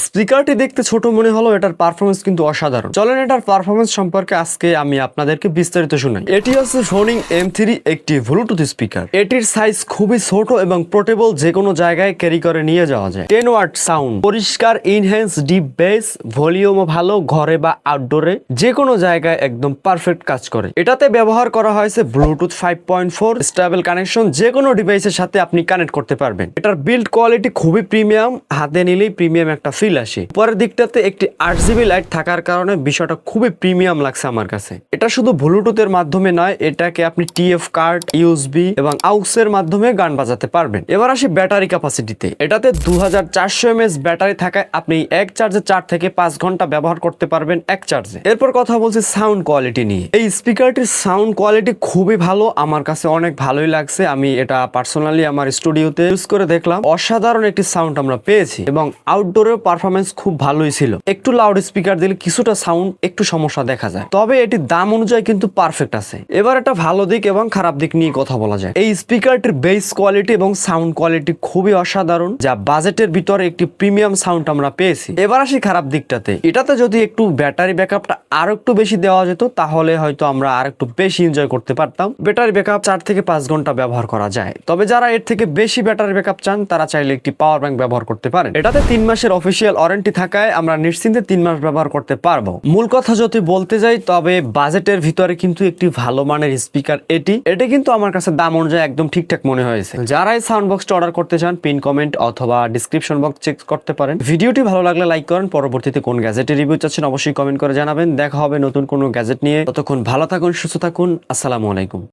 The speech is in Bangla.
স্পিকারটি দেখতে ছোট মনে হলো, এটার পারফরমেন্স কিন্তু অসাধারণ। চলেন এটার পারফরমেন্স সম্পর্কে আজকে আমি আপনাদেরকে বিস্তারিত শোনাই। এটি হচ্ছে সোনি M3 একটি ব্লুটুথ স্পিকার। এটির সাইজ খুবই ছোট এবং পোর্টেবল, যে কোনো জায়গায় ক্যারি করে নিয়ে যাওয়া যায়। 10 ওয়াট সাউন্ড, পরিষ্কার, ইনহ্যান্স, ডিপ বেস, ভলিউমও ভালো, ঘরে বা আউটডোরে যে কোনো জায়গায় একদম পারফেক্ট কাজ করে। এটাতে ব্যবহার করা হয়েছে ব্লুটুথ 5.4 স্টেবল কানেকশন, যে কোনো ডিভাইসের সাথে আপনি কানেক্ট করতে পারবেন। এটার বিল্ড কোয়ালিটি খুবই প্রিমিয়াম, হাতে নিলেই প্রিমিয়াম একটা ফিল আসে। পরের দিকটাতে একটি 8GB লাইট থাকার কারণে বিষয়টা খুবই প্রিমিয়াম লাগছে আমার কাছে। এটা শুধু ব্লুটুথের মাধ্যমে নয়, এটাকে আপনি TF কার্ড, USB এবং AUX এর মাধ্যমে গান বাজাতে পারবেন। এবার আসি ব্যাটারি ক্যাপাসিটিতে। এটাতে 2400 mAh ব্যাটারি থাকায় আপনি এক চার্জে 4 থেকে 5 ঘন্টা ব্যবহার করতে পারবেন এক চার্জে। এরপর কথা বলছি সাউন্ড কোয়ালিটি নিয়ে। এই স্পিকারটির সাউন্ড কোয়ালিটি খুবই ভালো, আমার কাছে অনেক ভালোই লাগছে। আমি এটা পার্সোনালি আমার স্টুডিওতে ইউজ করে দেখলাম, অসাধারণ একটি সাউন্ড আমরা পেয়েছি এবং আউটডোরেও পারফরমেন্স খুব ভালোই ছিল। একটু লাউড স্পিকার দিলে কিছুটা সাউন্ড একটু সমস্যা দেখা যায়, তবে এটির দাম অনুযায়ী কিন্তু পারফেক্ট আছে। এবার একটা ভালো দিক এবং খারাপ দিক নিয়ে কথা বলা যায়। এই স্পিকারটির বেস কোয়ালিটি এবং সাউন্ড কোয়ালিটি খুবই অসাধারণ, যা বাজেটের ভিতরে একটি প্রিমিয়াম সাউন্ড আমরা পেয়েছি। এবার আসি খারাপ দিকটাতে। এটাতে যদি একটু ব্যাটারি ব্যাকআপটা আরো একটু বেশি দেওয়া যেত, তাহলে হয়তো আমরা আর একটু বেশি এনজয় করতে পারতাম। ব্যাটারি ব্যাকআপ 4 থেকে 5 ঘন্টা ব্যবহার করা যায়, তবে যারা এর থেকে বেশি ব্যাটারি ব্যাকআপ চান তারা চাইলে একটি পাওয়ার ব্যাংক ব্যবহার করতে পারেন। এটাতে 3 মাসের অফিসিয়াল ওয়ারেন্টি থাকায় আমরা নিশ্চিন্তে 3 মাস ব্যবহার করতে পারবো। মূল কথা যদি বলতে যাই, তবে বাজেটের ভিতরে কিন্তু একটি ভালো মানের স্পিকার এটি কিন্তু আমার কাছে দাম অনুযায়ী একদম ঠিকঠাক মনে হয়েছে। যারা এই সাউন্ড বক্সটা অর্ডার করতে চান, পিন কমেন্ট অথবা ডিসক্রিপশন বক্স চেক করতে পারেন। ভিডিওটি ভালো লাগলে লাইক করেন। পরবর্তীতে কোন গ্যাজেটের রিভিউ চাচ্ছেন অবশ্যই কমেন্ট করে জানাবেন। দেখা হবে নতুন কোনো গ্যাজেট নিয়ে। ততক্ষণ ভালো থাকুন, সুস্থ থাকুন। আসসালামু আলাইকুম।